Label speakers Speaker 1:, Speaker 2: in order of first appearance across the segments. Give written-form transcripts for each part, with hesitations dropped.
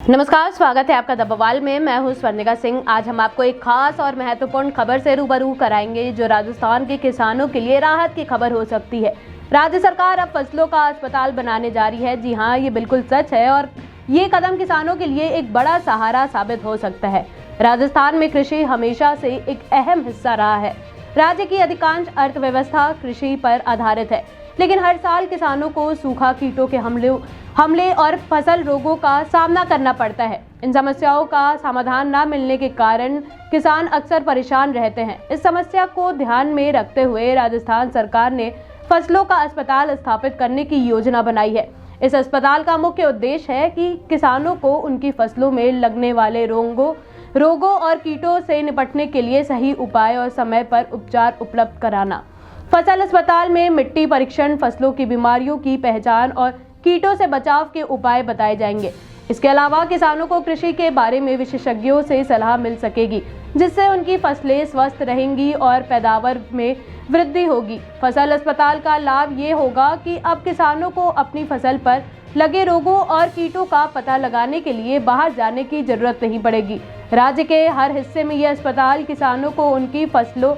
Speaker 1: नमस्कार, स्वागत है आपका द बवाल में। मैं हूं स्वर्णिका सिंह। आज हम आपको एक खास और महत्वपूर्ण खबर से रूबरू कराएंगे जो राजस्थान के किसानों के लिए राहत की खबर हो सकती है। राज्य सरकार अब फसलों का अस्पताल बनाने जा रही है। जी हां, ये बिल्कुल सच है और ये कदम किसानों के लिए एक बड़ा सहारा साबित हो सकता है। राजस्थान में कृषि हमेशा से एक अहम हिस्सा रहा है। राज्य की अधिकांश अर्थव्यवस्था कृषि पर आधारित है, लेकिन हर साल किसानों को सूखा, कीटों के हमले और फसल रोगों का सामना करना पड़ता है। इन समस्याओं का समाधान न मिलने के कारण किसान अक्सर परेशान रहते हैं। इस समस्या को ध्यान में रखते हुए राजस्थान सरकार ने फसलों का अस्पताल स्थापित करने की योजना बनाई है। इस अस्पताल का मुख्य उद्देश्य है कि किसानों को उनकी फसलों में लगने वाले रोगों और कीटों से निपटने के लिए सही उपाय और समय पर उपचार उपलब्ध कराना। फसल अस्पताल में मिट्टी परीक्षण, फसलों की बीमारियों की पहचान और कीटों से बचाव के उपाय बताए जाएंगे। इसके अलावा किसानों को कृषि के बारे में विशेषज्ञों से सलाह मिल सकेगी, जिससे उनकी फसलें स्वस्थ रहेंगी और पैदावार में वृद्धि होगी। फसल अस्पताल का लाभ ये होगा कि अब किसानों को अपनी फसल पर लगे रोगों और कीटों का पता लगाने के लिए बाहर जाने की जरूरत नहीं पड़ेगी। राज्य के हर हिस्से में यह अस्पताल किसानों को उनकी फसलों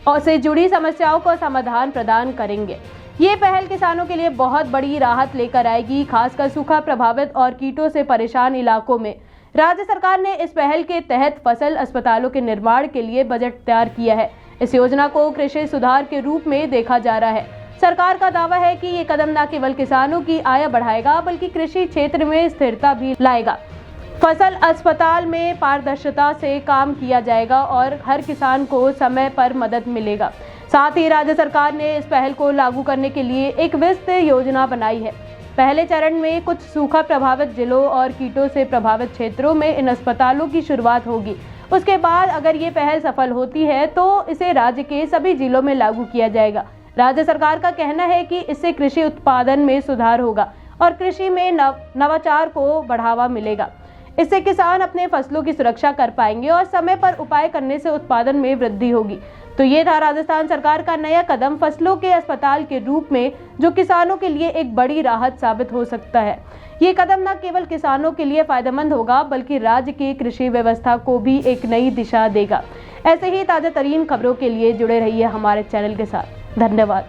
Speaker 1: और से जुड़ी समस्याओं का समाधान प्रदान करेंगे। ये पहल किसानों के लिए बहुत बड़ी राहत लेकर आएगी, खासकर सूखा प्रभावित और कीटों से परेशान इलाकों में। राज्य सरकार ने इस पहल के तहत फसल अस्पतालों के निर्माण के लिए बजट तैयार किया है। इस योजना को कृषि सुधार के रूप में देखा जा रहा है। सरकार का दावा है कि ये कदम न केवल किसानों की आय बढ़ाएगा, बल्कि कृषि क्षेत्र में स्थिरता भी लाएगा। फसल अस्पताल में पारदर्शिता से काम किया जाएगा और हर किसान को समय पर मदद मिलेगा। साथ ही राज्य सरकार ने इस पहल को लागू करने के लिए एक विस्तृत योजना बनाई है। पहले चरण में कुछ सूखा प्रभावित जिलों और कीटों से प्रभावित क्षेत्रों में इन अस्पतालों की शुरुआत होगी। उसके बाद अगर ये पहल सफल होती है तो इसे राज्य के सभी जिलों में लागू किया जाएगा। राज्य सरकार का कहना है कि इससे कृषि उत्पादन में सुधार होगा और कृषि में नवाचार को बढ़ावा मिलेगा। इससे किसान अपने फसलों की सुरक्षा कर पाएंगे और समय पर उपाय करने से उत्पादन में वृद्धि होगी। तो ये था राजस्थान सरकार का नया कदम फसलों के अस्पताल के रूप में, जो किसानों के लिए एक बड़ी राहत साबित हो सकता है। ये कदम न केवल किसानों के लिए फायदेमंद होगा, बल्कि राज्य की कृषि व्यवस्था को भी एक नई दिशा देगा। ऐसे ही ताजा तरीन खबरों के लिए जुड़े रहिए हमारे चैनल के साथ। धन्यवाद।